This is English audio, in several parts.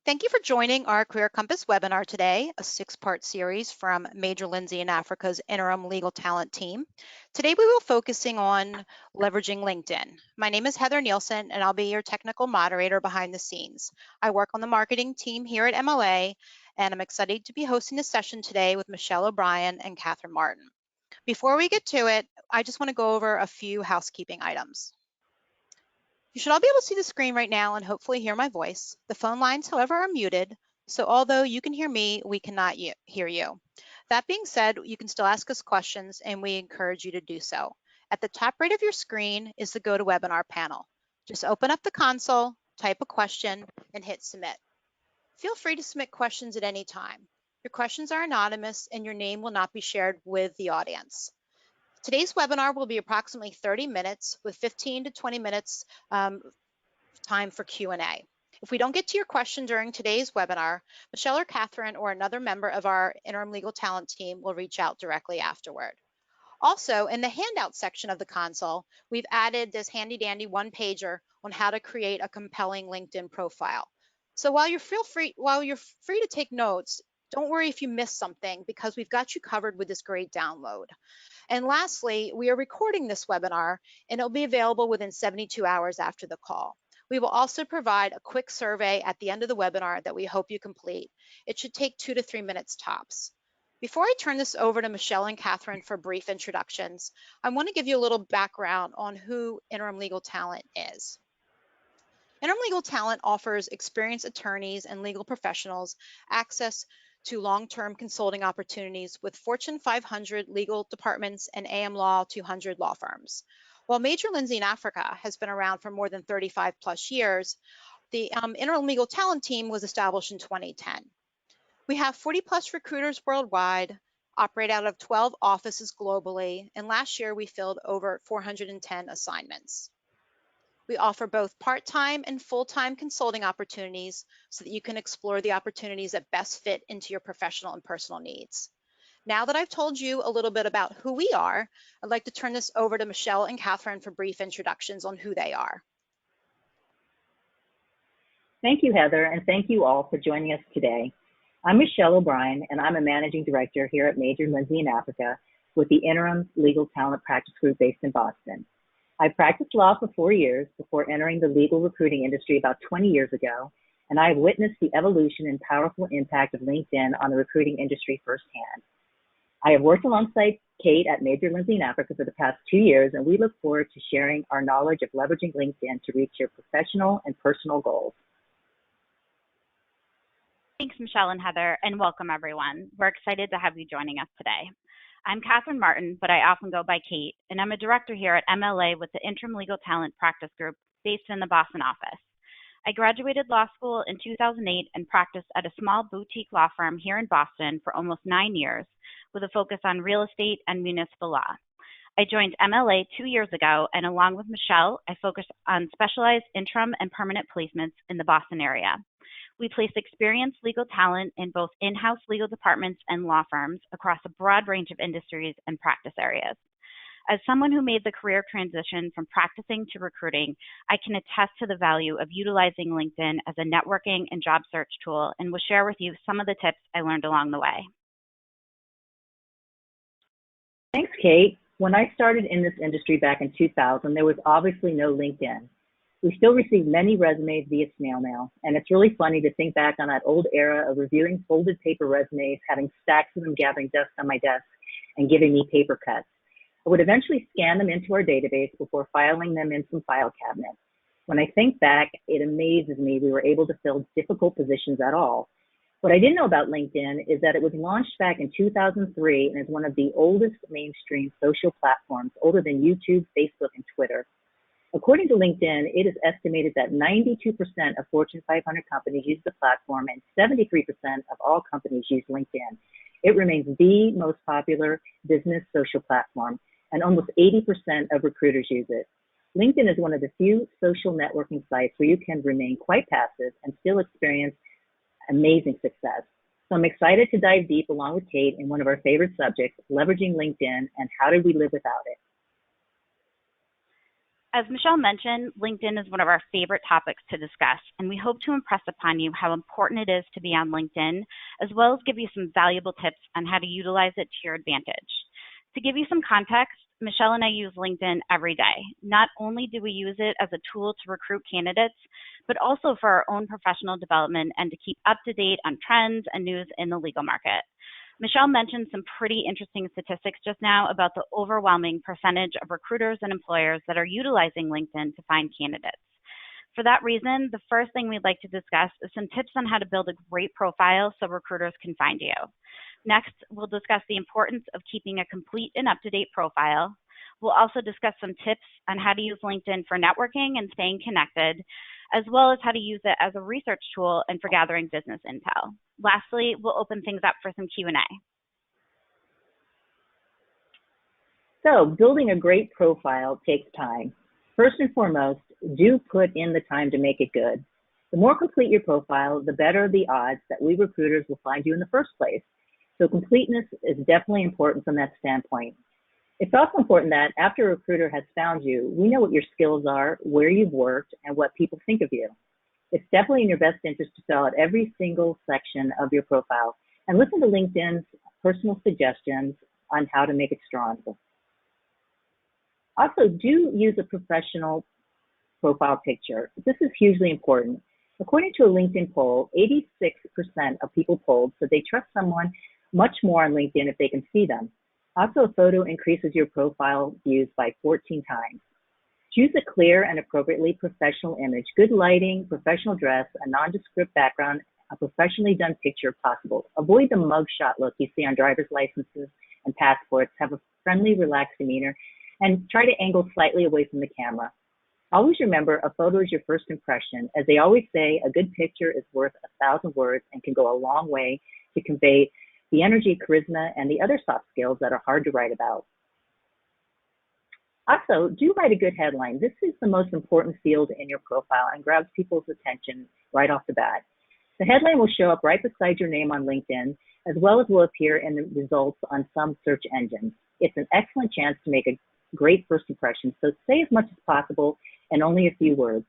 Thank you for joining our Career Compass webinar today, a six-part series from Major Lindsey and Africa's interim legal talent team. Today we will be focusing on leveraging LinkedIn. My name is Heather Nielsen and I'll be your technical moderator behind the scenes. I work on the marketing team here at MLA and I'm excited to be hosting this session today with Michelle O'Brien and Catherine Martin. Before we get to it, I just want to go over a few housekeeping items. You should all be able to see the screen right now and hopefully hear my voice. The phone lines, however, are muted, so although you can hear me, we cannot hear you. That being said, you can still ask us questions and we encourage you to do so. At the top right of your screen is the GoToWebinar panel. Just open up the console, type a question, and hit submit. Feel free to submit questions at any time. Your questions are anonymous and your name will not be shared with the audience. Today's webinar will be approximately 30 minutes with 15 to 20 minutes time for Q&A. If we don't get to your question during today's webinar, Michelle or Catherine or another member of our interim legal talent team will reach out directly afterward. Also, in the handout section of the console, we've added this handy dandy one-pager on how to create a compelling LinkedIn profile. So while you're free to take notes, don't worry if you miss something because we've got you covered with this great download. And lastly, we are recording this webinar and it'll be available within 72 hours after the call. We will also provide a quick survey at the end of the webinar that we hope you complete. It should take 2 to 3 minutes tops. Before I turn this over to Michelle and Catherine for brief introductions, I want to give you a little background on who Interim Legal Talent is. Interim Legal Talent offers experienced attorneys and legal professionals access to long-term consulting opportunities with Fortune 500 legal departments and AM Law 200 law firms. While Major Lindsey in Africa has been around for more than 35 plus years, the Interim Legal Talent team was established in 2010. We have 40 plus recruiters worldwide, operate out of 12 offices globally, and last year we filled over 410 assignments. We offer both part-time and full-time consulting opportunities so that you can explore the opportunities that best fit into your professional and personal needs. Now that I've told you a little bit about who we are, I'd like to turn this over to Michelle and Catherine for brief introductions on who they are. Thank you, Heather, and thank you all for joining us today. I'm Michelle O'Brien, and I'm a managing director here at Major Lindsey in Africa with the Interim Legal Talent Practice Group based in Boston. I practiced law for 4 years before entering the legal recruiting industry about 20 years ago, and I have witnessed the evolution and powerful impact of LinkedIn on the recruiting industry firsthand. I have worked alongside Kate at Major Lindsey in Africa for the past 2 years, and we look forward to sharing our knowledge of leveraging LinkedIn to reach your professional and personal goals. Thanks, Michelle and Heather, and welcome everyone. We're excited to have you joining us today. I'm Catherine Martin, but I often go by Kate, and I'm a director here at MLA with the Interim Legal Talent Practice Group based in the Boston office. I graduated law school in 2008 and practiced at a small boutique law firm here in Boston for almost 9 years with a focus on real estate and municipal law. I joined MLA 2 years ago, and along with Michelle, I focus on specialized interim and permanent placements in the Boston area. We place experienced legal talent in both in-house legal departments and law firms across a broad range of industries and practice areas. As someone who made the career transition from practicing to recruiting, I can attest to the value of utilizing LinkedIn as a networking and job search tool and will share with you some of the tips I learned along the way. Thanks, Kate. When I started in this industry back in 2000, there was obviously no LinkedIn. We still receive many resumes via snail mail, and it's really funny to think back on that old era of reviewing folded paper resumes, having stacks of them gathering dust on my desk and giving me paper cuts. I would eventually scan them into our database before filing them in some file cabinets. When I think back, it amazes me we were able to fill difficult positions at all. What I didn't know about LinkedIn is that it was launched back in 2003 and is one of the oldest mainstream social platforms, older than YouTube, Facebook, and Twitter. According to LinkedIn, it is estimated that 92% of Fortune 500 companies use the platform and 73% of all companies use LinkedIn. It remains the most popular business social platform, and almost 80% of recruiters use it. LinkedIn is one of the few social networking sites where you can remain quite passive and still experience amazing success. So I'm excited to dive deep along with Kate in one of our favorite subjects, leveraging LinkedIn and how did we live without it. As Michelle mentioned, LinkedIn is one of our favorite topics to discuss, and we hope to impress upon you how important it is to be on LinkedIn, as well as give you some valuable tips on how to utilize it to your advantage. To give you some context, Michelle and I use LinkedIn every day. Not only do we use it as a tool to recruit candidates, but also for our own professional development and to keep up to date on trends and news in the legal market. Michelle mentioned some pretty interesting statistics just now about the overwhelming percentage of recruiters and employers that are utilizing LinkedIn to find candidates. For that reason, the first thing we'd like to discuss is some tips on how to build a great profile so recruiters can find you. Next, we'll discuss the importance of keeping a complete and up-to-date profile. We'll also discuss some tips on how to use LinkedIn for networking and staying connected, as well as how to use it as a research tool and for gathering business intel. Lastly, we'll open things up for some Q&A. So building a great profile takes time. First and foremost, do put in the time to make it good. The more complete your profile, the better the odds that we recruiters will find you in the first place. So completeness is definitely important from that standpoint. It's also important that after a recruiter has found you, we know what your skills are, where you've worked, and what people think of you. It's definitely in your best interest to fill out every single section of your profile and listen to LinkedIn's personal suggestions on how to make it strong. Also, do use a professional profile picture. This is hugely important. According to a LinkedIn poll, 86% of people polled said they trust someone much more on LinkedIn if they can see them. Also, a photo increases your profile views by 14 times. Choose a clear and appropriately professional image. Good lighting, professional dress, a nondescript background, a professionally done picture if possible. Avoid the mugshot look you see on driver's licenses and passports. Have a friendly, relaxed demeanor, and try to angle slightly away from the camera. Always remember, a photo is your first impression. As they always say, a good picture is worth 1,000 words and can go a long way to convey the energy, charisma, and the other soft skills that are hard to write about. Also, do write a good headline. This is the most important field in your profile and grabs people's attention right off the bat. The headline will show up right beside your name on LinkedIn, as well as will appear in the results on some search engines. It's an excellent chance to make a great first impression, so say as much as possible and only a few words.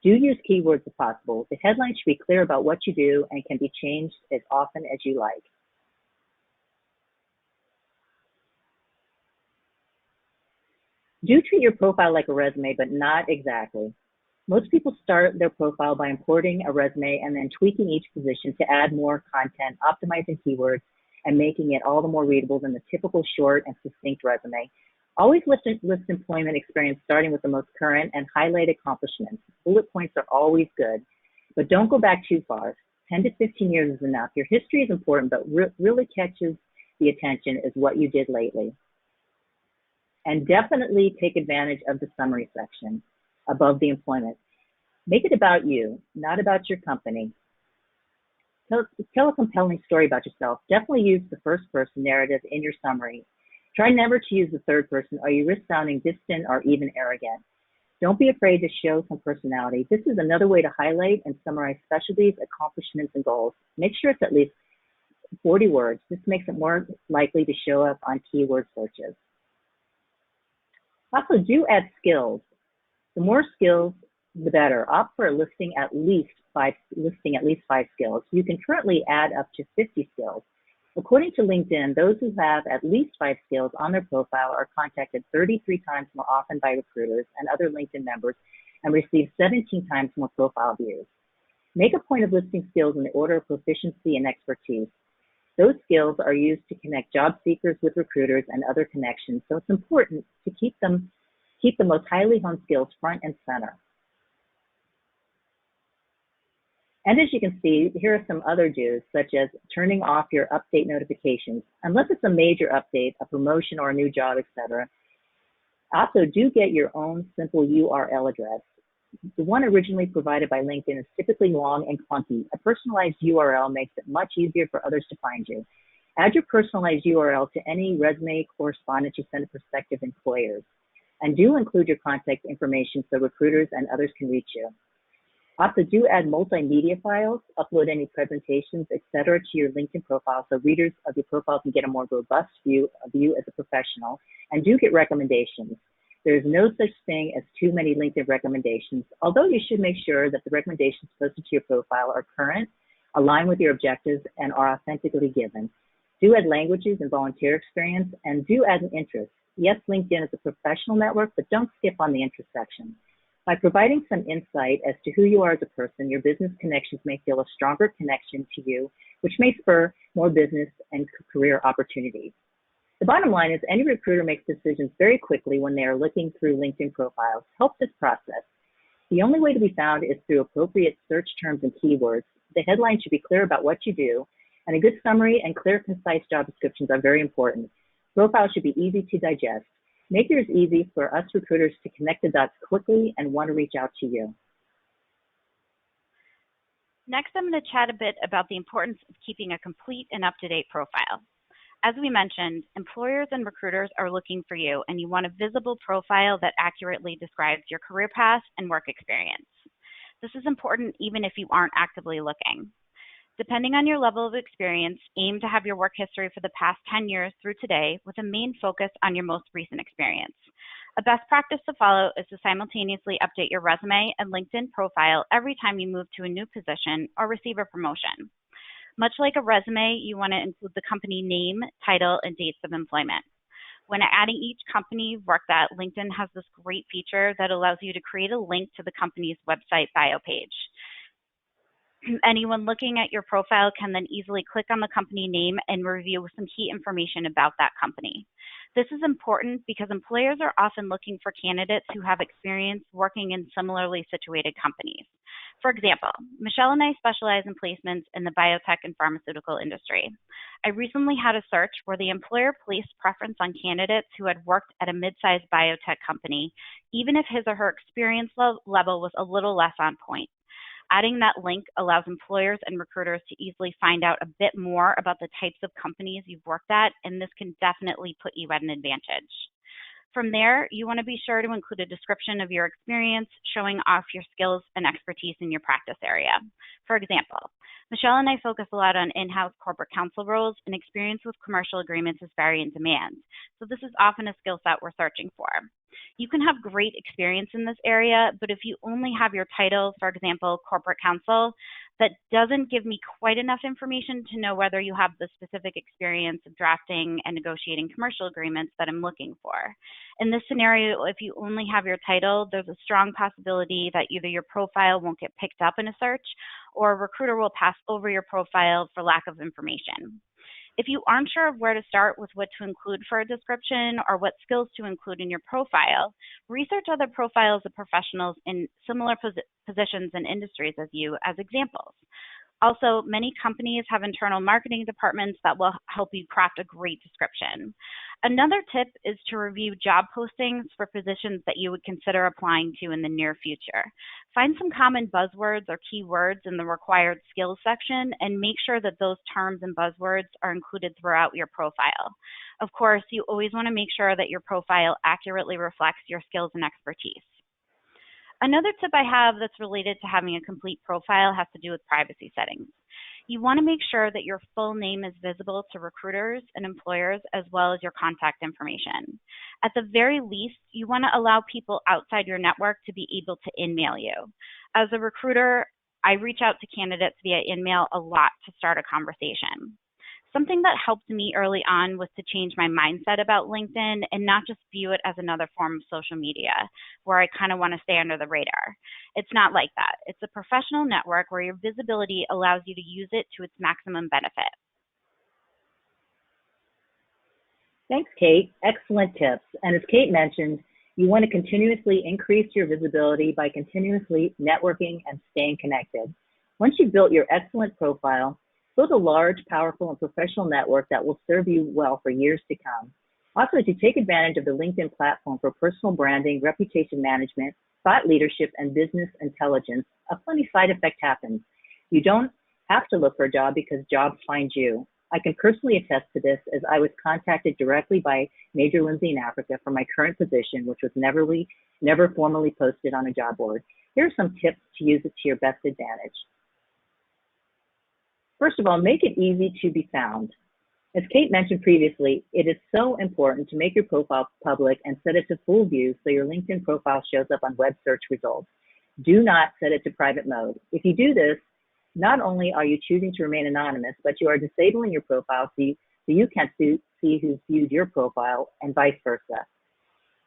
Do use keywords if possible. The headline should be clear about what you do and can be changed as often as you like. Do treat your profile like a resume, but not exactly. Most people start their profile by importing a resume and then tweaking each position to add more content, optimizing keywords, and making it all the more readable than the typical short and succinct resume. Always list employment experience starting with the most current and highlight accomplishments. Bullet points are always good, but don't go back too far. 10 to 15 years is enough. Your history is important, but really catches the attention is what you did lately. And definitely take advantage of the summary section above the employment. Make it about you, not about your company. Tell a compelling story about yourself. Definitely use the first person narrative in your summary. Try never to use the third person, or you risk sounding distant or even arrogant. Don't be afraid to show some personality. This is another way to highlight and summarize specialties, accomplishments, and goals. Make sure it's at least 40 words. This makes it more likely to show up on keyword searches. Also, do add skills. The more skills, the better. Opt for listing at least five skills. You can currently add up to 50 skills. According to LinkedIn, those who have at least 5 skills on their profile are contacted 33 times more often by recruiters and other LinkedIn members and receive 17 times more profile views. Make a point of listing skills in the order of proficiency and expertise. Those skills are used to connect job seekers with recruiters and other connections, so it's important to keep the most highly honed skills front and center. And as you can see, here are some other do's, such as turning off your update notifications, unless it's a major update, a promotion or a new job, etc. Also, do get your own simple URL address. The one originally provided by LinkedIn is typically long and clunky. A personalized URL makes it much easier for others to find you. Add your personalized URL to any resume correspondence you send to prospective employers. And do include your contact information so recruiters and others can reach you. Also, do add multimedia files, upload any presentations, etc. to your LinkedIn profile so readers of your profile can get a more robust view of you as a professional, and do get recommendations. There is no such thing as too many LinkedIn recommendations, although you should make sure that the recommendations posted to your profile are current, align with your objectives, and are authentically given. Do add languages and volunteer experience, and do add an interest. Yes, LinkedIn is a professional network, but don't skip on the interest section. By providing some insight as to who you are as a person, your business connections may feel a stronger connection to you, which may spur more business and career opportunities. The bottom line is any recruiter makes decisions very quickly when they are looking through LinkedIn profiles. Help this process. The only way to be found is through appropriate search terms and keywords. The headline should be clear about what you do, and a good summary and clear, concise job descriptions are very important. Profiles should be easy to digest. Make yours easy for us recruiters to connect the dots quickly and want to reach out to you. Next, I'm going to chat a bit about the importance of keeping a complete and up-to-date profile. As we mentioned, employers and recruiters are looking for you, and you want a visible profile that accurately describes your career path and work experience. This is important even if you aren't actively looking. Depending on your level of experience, aim to have your work history for the past 10 years through today with a main focus on your most recent experience. A best practice to follow is to simultaneously update your resume and LinkedIn profile every time you move to a new position or receive a promotion. Much like a resume, you want to include the company name, title, and dates of employment. When adding each company you've worked at, LinkedIn has this great feature that allows you to create a link to the company's website bio page. Anyone looking at your profile can then easily click on the company name and review some key information about that company. This is important because employers are often looking for candidates who have experience working in similarly situated companies. For example, Michelle and I specialize in placements in the biotech and pharmaceutical industry. I recently had a search where the employer placed preference on candidates who had worked at a mid-sized biotech company, even if his or her experience level was a little less on point. Adding that link allows employers and recruiters to easily find out a bit more about the types of companies you've worked at, and this can definitely put you at an advantage. From there, you want to be sure to include a description of your experience, showing off your skills and expertise in your practice area. For example, Michelle and I focus a lot on in-house corporate counsel roles, and experience with commercial agreements is very in demand. So this is often a skill set we're searching for. You can have great experience in this area, but if you only have your title, for example, corporate counsel, that doesn't give me quite enough information to know whether you have the specific experience of drafting and negotiating commercial agreements that I'm looking for. In this scenario, if you only have your title, there's a strong possibility that either your profile won't get picked up in a search or a recruiter will pass over your profile for lack of information. If you aren't sure of where to start with what to include for a description or what skills to include in your profile, research other profiles of professionals in similar positions and industries as you as examples. Also, many companies have internal marketing departments that will help you craft a great description. Another tip is to review job postings for positions that you would consider applying to in the near future. Find some common buzzwords or keywords in the required skills section and make sure that those terms and buzzwords are included throughout your profile. Of course, you always want to make sure that your profile accurately reflects your skills and expertise. Another tip I have that's related to having a complete profile has to do with privacy settings. You want to make sure that your full name is visible to recruiters and employers as well as your contact information. At the very least, you want to allow people outside your network to be able to in-mail you. As a recruiter, I reach out to candidates via in-mail a lot to start a conversation. Something that helped me early on was to change my mindset about LinkedIn and not just view it as another form of social media where I kind of want to stay under the radar. It's not like that. It's a professional network where your visibility allows you to use it to its maximum benefit. Thanks, Kate. Excellent tips. And as Kate mentioned, you want to continuously increase your visibility by continuously networking and staying connected. Once you've built your excellent profile, build a large, powerful, and professional network that will serve you well for years to come. Also, to take advantage of the LinkedIn platform for personal branding, reputation management, thought leadership, and business intelligence, a funny side effect happens. You don't have to look for a job because jobs find you. I can personally attest to this as I was contacted directly by Major Lindsey in Africa for my current position, which was never formally posted on a job board. Here are some tips to use it to your best advantage. First of all, make it easy to be found. As Kate mentioned previously, it is so important to make your profile public and set it to full view so your LinkedIn profile shows up on web search results. Do not set it to private mode. If you do this, not only are you choosing to remain anonymous, but you are disabling your profile so you can't see who's viewed your profile and vice versa.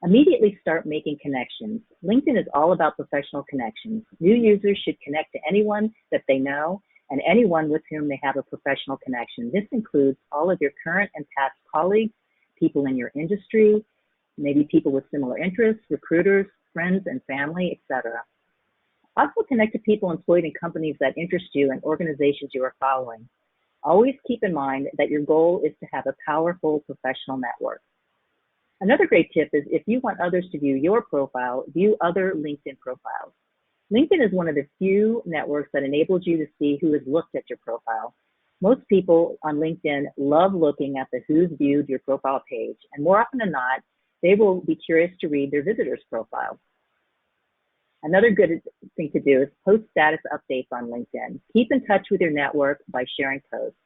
Immediately start making connections. LinkedIn is all about professional connections. New users should connect to anyone that they know and anyone with whom they have a professional connection. This includes all of your current and past colleagues, people in your industry, maybe people with similar interests, recruiters, friends and family, etc. Also connect to people employed in companies that interest you and organizations you are following. Always keep in mind that your goal is to have a powerful professional network. Another great tip is if you want others to view your profile, view other LinkedIn profiles. LinkedIn is one of the few networks that enables you to see who has looked at your profile. Most people on LinkedIn love looking at the who's viewed your profile page, and more often than not, they will be curious to read their visitor's profile. Another good thing to do is post status updates on LinkedIn. Keep in touch with your network by sharing posts.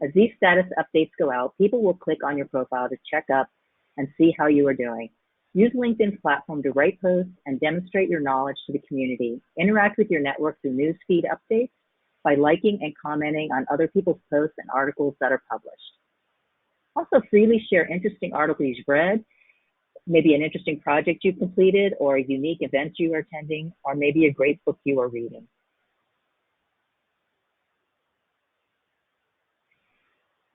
As these status updates go out, people will click on your profile to check up and see how you are doing. Use LinkedIn's platform to write posts and demonstrate your knowledge to the community. Interact with your network through newsfeed updates by liking and commenting on other people's posts and articles that are published. Also, freely share interesting articles you've read, maybe an interesting project you've completed, or a unique event you are attending, or maybe a great book you are reading.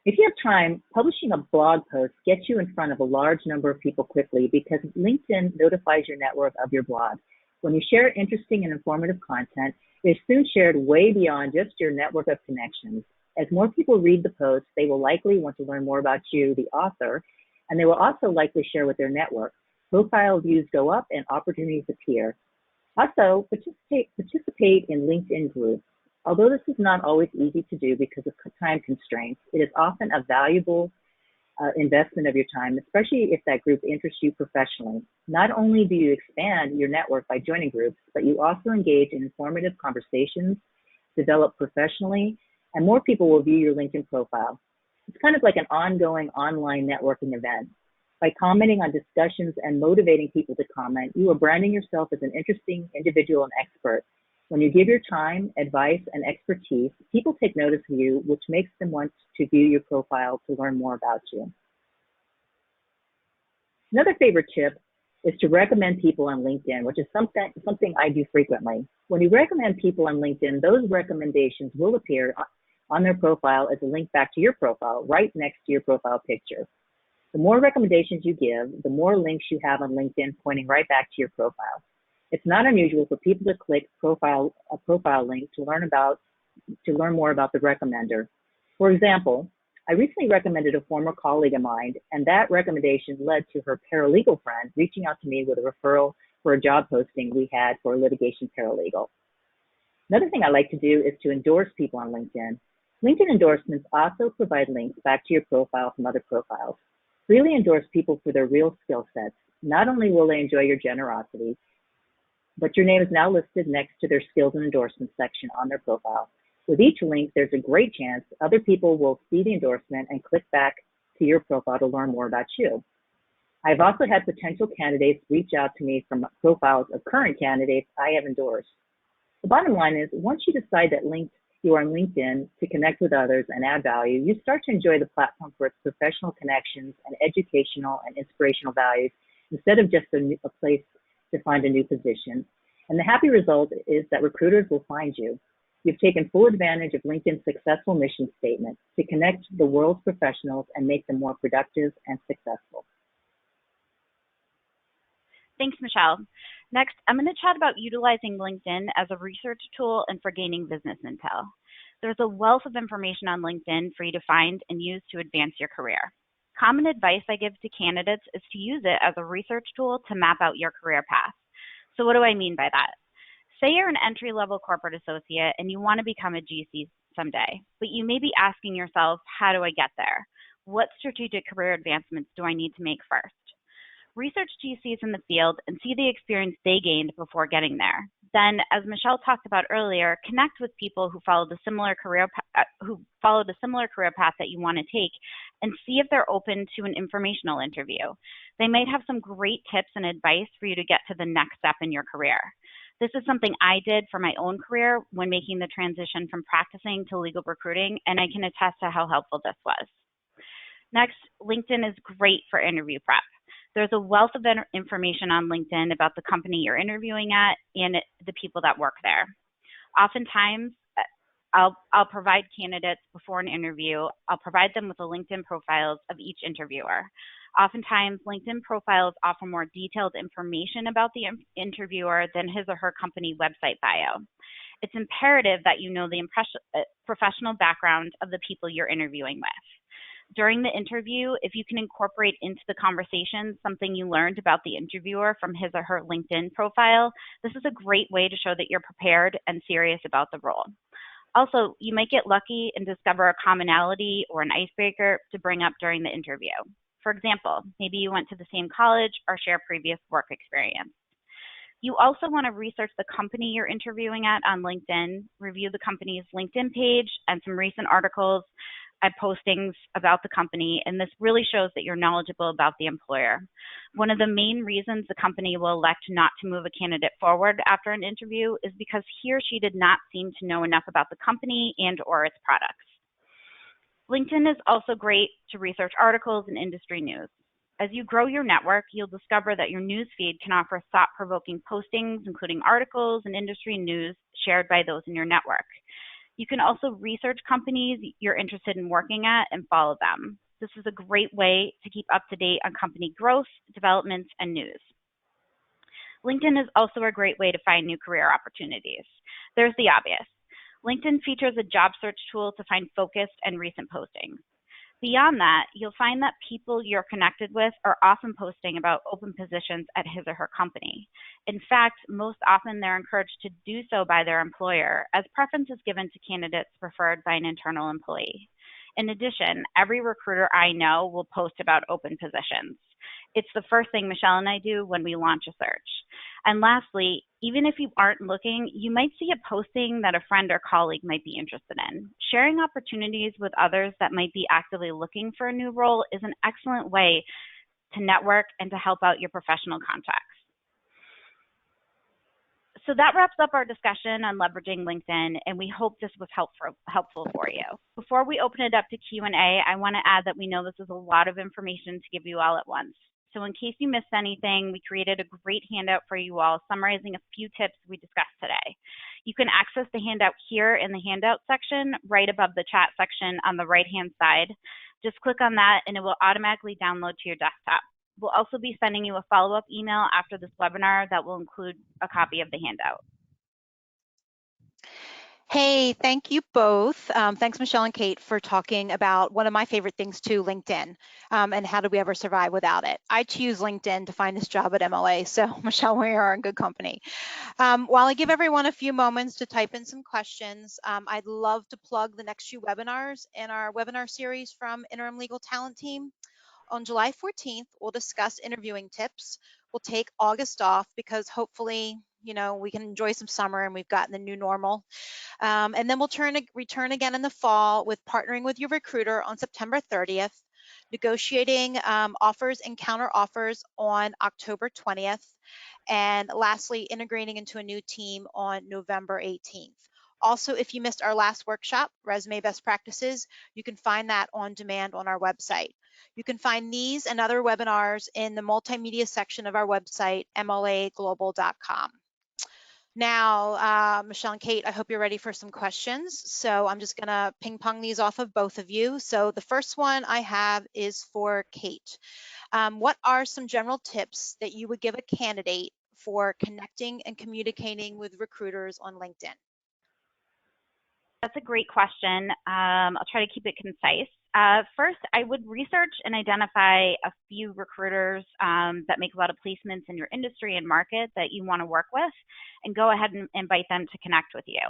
If you have time, publishing a blog post gets you in front of a large number of people quickly because LinkedIn notifies your network of your blog. When you share interesting and informative content, it is soon shared way beyond just your network of connections. As more people read the post, they will likely want to learn more about you, the author, and they will also likely share with their network. Profile views go up and opportunities appear. Also, participate in LinkedIn groups. Although this is not always easy to do because of time constraints, it is often a valuable investment of your time, especially if that group interests you professionally. Not only do you expand your network by joining groups, but you also engage in informative conversations, develop professionally, and more people will view your LinkedIn profile. It's kind of like an ongoing online networking event. By commenting on discussions and motivating people to comment, you are branding yourself as an interesting individual and expert. When you give your time, advice, and expertise, people take notice of you, which makes them want to view your profile to learn more about you. Another favorite tip is to recommend people on LinkedIn, which is something I do frequently. When you recommend people on LinkedIn, those recommendations will appear on their profile as a link back to your profile, right next to your profile picture. The more recommendations you give, the more links you have on LinkedIn pointing right back to your profile. It's not unusual for people to click a profile link to learn more about the recommender. For example, I recently recommended a former colleague of mine, and that recommendation led to her paralegal friend reaching out to me with a referral for a job posting we had for a litigation paralegal. Another thing I like to do is to endorse people on LinkedIn. LinkedIn endorsements also provide links back to your profile from other profiles. Freely endorse people for their real skill sets. Not only will they enjoy your generosity, but your name is now listed next to their skills and endorsements section on their profile. With each link, there's a great chance other people will see the endorsement and click back to your profile to learn more about you. I've also had potential candidates reach out to me from profiles of current candidates I have endorsed. The bottom line is, once you decide that you are on LinkedIn to connect with others and add value, you start to enjoy the platform for its professional connections and educational and inspirational values instead of just a place to find a new position. And the happy result is that recruiters will find you. You've taken full advantage of LinkedIn's successful mission statement to connect the world's professionals and make them more productive and successful. Thanks, Michelle. Next, I'm going to chat about utilizing LinkedIn as a research tool and for gaining business intel. There's a wealth of information on LinkedIn for you to find and use to advance your career. Common advice I give to candidates is to use it as a research tool to map out your career path. So what do I mean by that? Say you're an entry-level corporate associate and you want to become a GC someday, but you may be asking yourself, how do I get there? What strategic career advancements do I need to make first? Research GCs in the field and see the experience they gained before getting there. Then, as Michelle talked about earlier, connect with people who followed a similar career path that you want to take, and see if they're open to an informational interview. They might have some great tips and advice for you to get to the next step in your career. This is something I did for my own career when making the transition from practicing to legal recruiting, and I can attest to how helpful this was. Next, LinkedIn is great for interview prep. There's a wealth of information on LinkedIn about the company you're interviewing at and the people that work there. Oftentimes, I'll provide candidates before an interview. I'll provide them with the LinkedIn profiles of each interviewer. Oftentimes, LinkedIn profiles offer more detailed information about the interviewer than his or her company website bio. It's imperative that you know the professional background of the people you're interviewing with. During the interview, if you can incorporate into the conversation something you learned about the interviewer from his or her LinkedIn profile, this is a great way to show that you're prepared and serious about the role. Also, you might get lucky and discover a commonality or an icebreaker to bring up during the interview. For example, maybe you went to the same college or share previous work experience. You also want to research the company you're interviewing at on LinkedIn, review the company's LinkedIn page and some recent articles and postings about the company, and this really shows that you're knowledgeable about the employer. One of the main reasons the company will elect not to move a candidate forward after an interview is because he or she did not seem to know enough about the company and or its products. LinkedIn is also great to research articles and industry news. As you grow your network, you'll discover that your newsfeed can offer thought-provoking postings, including articles and industry news shared by those in your network. You can also research companies you're interested in working at and follow them. This is a great way to keep up to date on company growth, developments, and news. LinkedIn is also a great way to find new career opportunities. There's the obvious. LinkedIn features a job search tool to find focused and recent postings. Beyond that, you'll find that people you're connected with are often posting about open positions at his or her company. In fact, most often they're encouraged to do so by their employer, as preference is given to candidates preferred by an internal employee. In addition, every recruiter I know will post about open positions. It's the first thing Michelle and I do when we launch a search. And lastly, even if you aren't looking, you might see a posting that a friend or colleague might be interested in. Sharing opportunities with others that might be actively looking for a new role is an excellent way to network and to help out your professional contacts. So that wraps up our discussion on leveraging LinkedIn, and we hope this was helpful for you. Before we open it up to Q&A, I want to add that we know this is a lot of information to give you all at once. So in case you missed anything, we created a great handout for you all summarizing a few tips we discussed today. You can access the handout here in the handout section, right above the chat section on the right-hand side. Just click on that and it will automatically download to your desktop. We'll also be sending you a follow-up email after this webinar that will include a copy of the handout. Hey, thank you both. Thanks, Michelle and Kate, for talking about one of my favorite things too, LinkedIn, and how did we ever survive without it? I choose LinkedIn to find this job at MLA, so Michelle, we are in good company. While I give everyone a few moments to type in some questions, I'd love to plug the next few webinars in our webinar series from Interim Legal Talent Team. On July 14th, we'll discuss interviewing tips. We'll take August off because hopefully, you know, we can enjoy some summer and we've gotten the new normal. And then we'll return again in the fall with partnering with your recruiter on September 30th, negotiating offers and counter offers on October 20th, and lastly, integrating into a new team on November 18th. Also, if you missed our last workshop, Resume Best Practices, you can find that on demand on our website. You can find these and other webinars in the multimedia section of our website, mlaglobal.com. Now, Michelle and Kate, I hope you're ready for some questions. So I'm just gonna ping pong these off of both of you. So the first one I have is for Kate. What are some general tips that you would give a candidate for connecting and communicating with recruiters on LinkedIn? That's a great question. I'll try to keep it concise. First, I would research and identify a few recruiters that make a lot of placements in your industry and market that you want to work with, and go ahead and invite them to connect with you.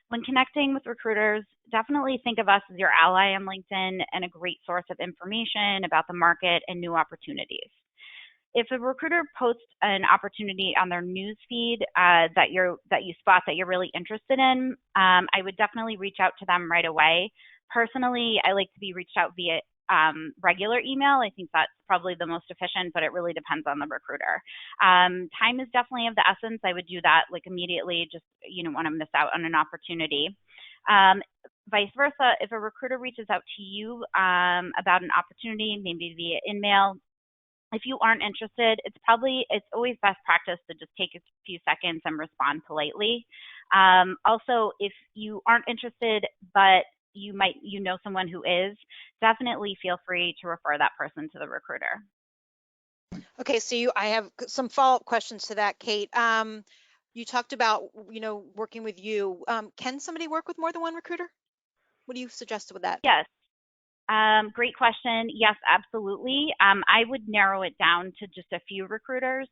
When connecting with recruiters, definitely think of us as your ally on LinkedIn and a great source of information about the market and new opportunities. If a recruiter posts an opportunity on their news feed that you spot that you're really interested in, I would definitely reach out to them right away. Personally, I like to be reached out via regular email. I think that's probably the most efficient, but it really depends on the recruiter. Time is definitely of the essence. I would do that like immediately, just you don't want to miss out on an opportunity. Vice versa, if a recruiter reaches out to you about an opportunity, maybe via email, if you aren't interested, it's always best practice to just take a few seconds and respond politely. Also, if you aren't interested, but you know someone who is, definitely feel free to refer that person to the recruiter. Okay, so I have some follow-up questions to that, Kate. You talked about, working with you. Can somebody work with more than one recruiter? What do you suggest with that? Yes. Great question. Yes, absolutely. I would narrow it down to just a few recruiters.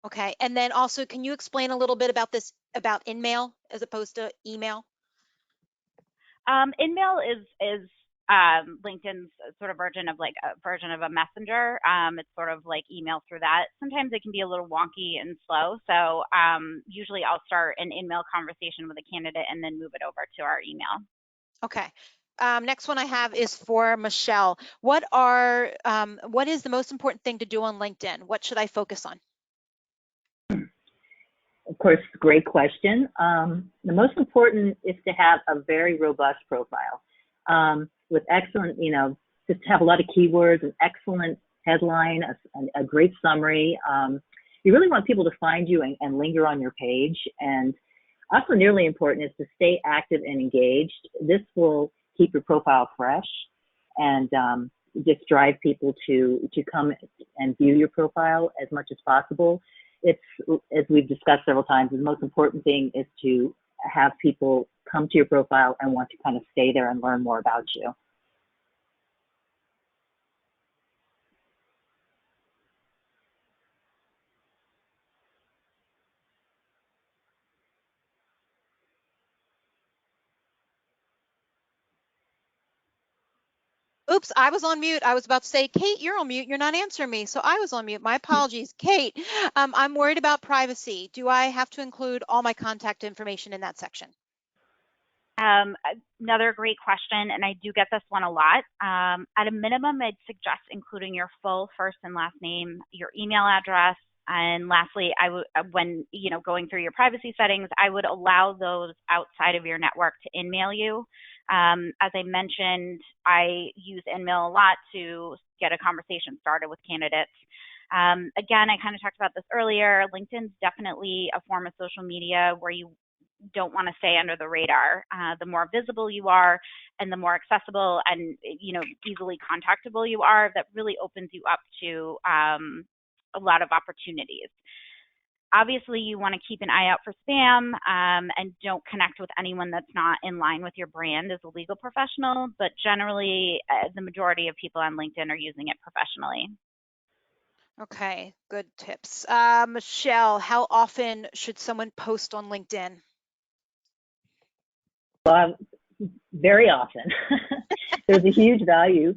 Okay, and then also, can you explain a little bit about InMail as opposed to email? InMail is LinkedIn's sort of version of a messenger. It's sort of like email through that. Sometimes it can be a little wonky and slow. So usually I'll start an InMail conversation with a candidate and then move it over to our email. Okay. Next one I have is for Michelle. What is the most important thing to do on LinkedIn? What should I focus on? Of course, great question. The most important is to have a very robust profile with excellent, just have a lot of keywords, an excellent headline, a great summary. You really want people to find you and linger on your page. And also nearly important is to stay active and engaged. This will keep your profile fresh and just drive people to come and view your profile as much as possible. It's, as we've discussed several times, the most important thing is to have people come to your profile and want to kind of stay there and learn more about you. Oops, I was on mute. I was about to say, Kate, you're on mute. You're not answering me. So I was on mute. My apologies. Kate, I'm worried about privacy. Do I have to include all my contact information in that section? Another great question, and I do get this one a lot. At a minimum, I'd suggest including your full first and last name, your email address, and lastly, when going through your privacy settings, I would allow those outside of your network to InMail you. As I mentioned, I use InMail a lot to get a conversation started with candidates. Again, I kind of talked about this earlier. LinkedIn's definitely a form of social media where you don't want to stay under the radar. The more visible you are and the more accessible and easily contactable you are, that really opens you up to a lot of opportunities. Obviously, you want to keep an eye out for spam and don't connect with anyone that's not in line with your brand as a legal professional, but generally the majority of people on LinkedIn are using it professionally. Okay, good tips. Michelle, how often should someone post on LinkedIn? Very often. There's a huge value.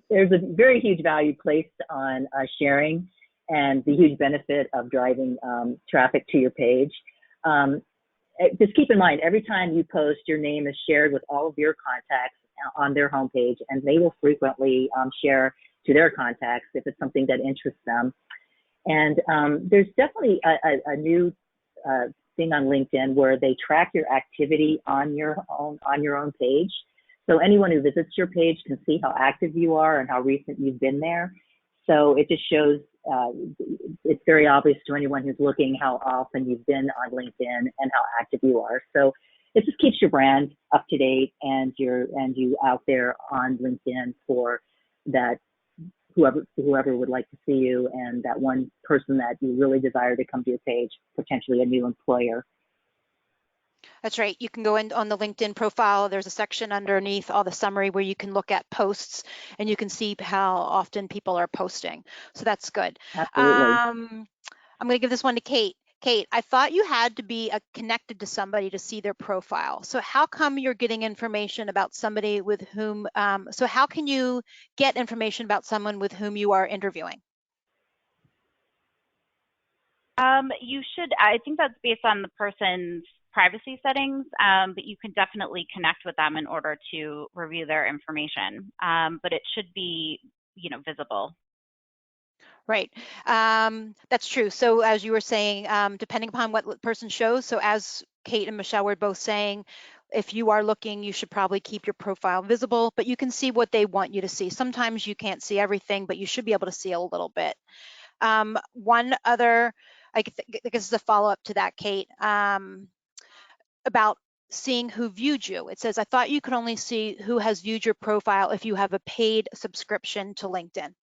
There's a very huge value placed on sharing and the huge benefit of driving traffic to your page. Just keep in mind, every time you post, your name is shared with all of your contacts on their homepage, and they will frequently share to their contacts if it's something that interests them. And there's definitely a new thing on LinkedIn where they track your activity on your own page. So anyone who visits your page can see how active you are and how recent you've been there. So it just shows, it's very obvious to anyone who's looking how often you've been on LinkedIn and how active you are. So it just keeps your brand up to date and you out there on LinkedIn for that whoever would like to see you and that one person that you really desire to come to your page, potentially a new employer. That's right. You can go in on the LinkedIn profile. There's a section underneath all the summary where you can look at posts and you can see how often people are posting. So that's good. Absolutely. I'm going to give this one to Kate. Kate, I thought you had to be connected to somebody to see their profile. So how come you're getting information about somebody with whom, so how can you get information about someone with whom you are interviewing? You should, I think that's based on the person's privacy settings, but you can definitely connect with them in order to review their information. But it should be, visible. Right. That's true. So as you were saying, depending upon what the person shows, so as Kate and Michelle were both saying, if you are looking, you should probably keep your profile visible, but you can see what they want you to see. Sometimes you can't see everything, but you should be able to see a little bit. One other, I guess this is a follow-up to that, Kate, about seeing who viewed you. It says, I thought you could only see who has viewed your profile if you have a paid subscription to LinkedIn.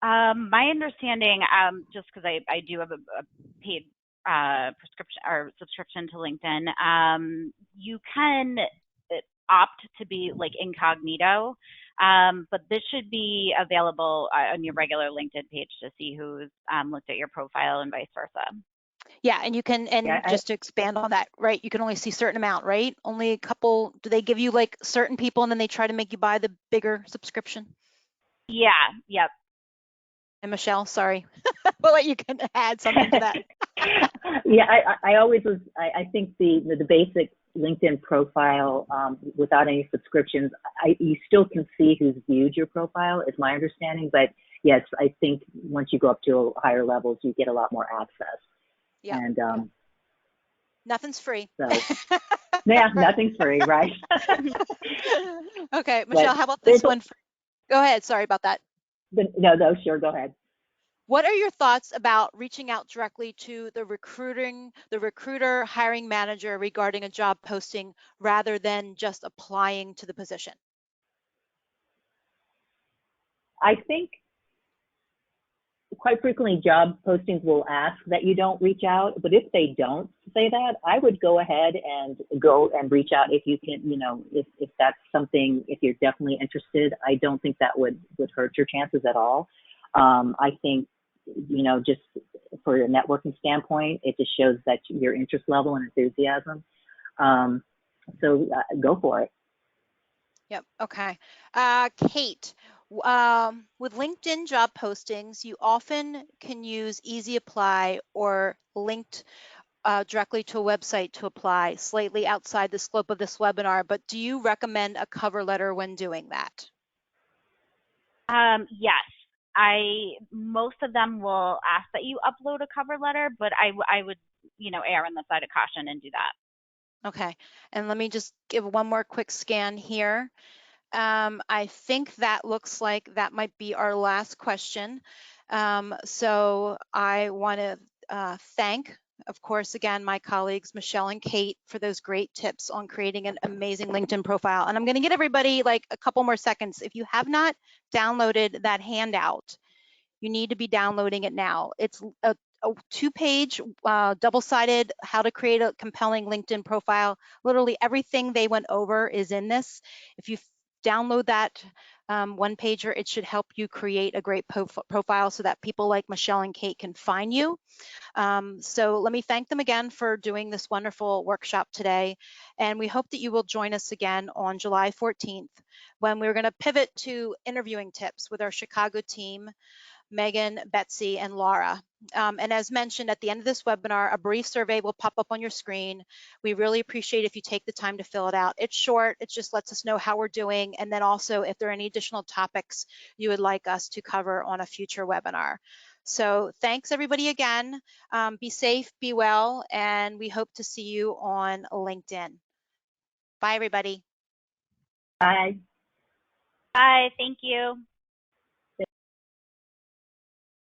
My understanding, just because I do have a paid prescription or subscription to LinkedIn, you can opt to be like incognito, but this should be available on your regular LinkedIn page to see who's looked at your profile and vice versa. Yeah, and you can, and Yeah, just to expand on that, right? You can only see a certain amount, right? Only a couple, do they give you like certain people and then they try to make you buy the bigger subscription? Yeah, yep. And Michelle, sorry, we'll let you can add something to that. Yeah, I always was. I think the basic LinkedIn profile without any subscriptions, you still can see who's viewed your profile, is my understanding. But yes, I think once you go up to higher levels, you get a lot more access. Yeah. And Nothing's free. so, yeah, nothing's free, right? Okay, Michelle, But how about this there's one? Go ahead. Sorry about that. no, sure, go ahead. What are your thoughts about reaching out directly to the recruiter, hiring manager regarding a job posting rather than just applying to the position? I think quite frequently job postings will ask that you don't reach out, but if they don't say that, I would go ahead and go and reach out if you can, if that's something, if you're definitely interested. I don't think that would hurt your chances at all. I think, just for a networking standpoint, it just shows that your interest level and enthusiasm. So go for it. Yep. Okay. Kate, with LinkedIn job postings, you often can use Easy Apply or linked directly to a website to apply, slightly outside the scope of this webinar, but do you recommend a cover letter when doing that? Yes. Most of them will ask that you upload a cover letter, but I would, err on the side of caution and do that. Okay. And let me just give one more quick scan here. I think that looks like that might be our last question. So I want to thank, of course, again, my colleagues, Michelle and Kate, for those great tips on creating an amazing LinkedIn profile. And I'm going to get everybody like a couple more seconds. If you have not downloaded that handout, you need to be downloading it now. It's a two-page, double-sided, how to create a compelling LinkedIn profile. Literally everything they went over is in this. If you download that one pager, it should help you create a great profile so that people like Michelle and Kate can find you. So let me thank them again for doing this wonderful workshop today. And we hope that you will join us again on July 14th, when we're going to pivot to interviewing tips with our Chicago team, Megan, Betsy, and Laura. And as mentioned at the end of this webinar, a brief survey will pop up on your screen. We really appreciate if you take the time to fill it out. It's short, it just lets us know how we're doing, and then also if there are any additional topics you would like us to cover on a future webinar. So thanks everybody again. Be safe, be well, and we hope to see you on LinkedIn. Bye everybody. Bye. Bye. Thank you.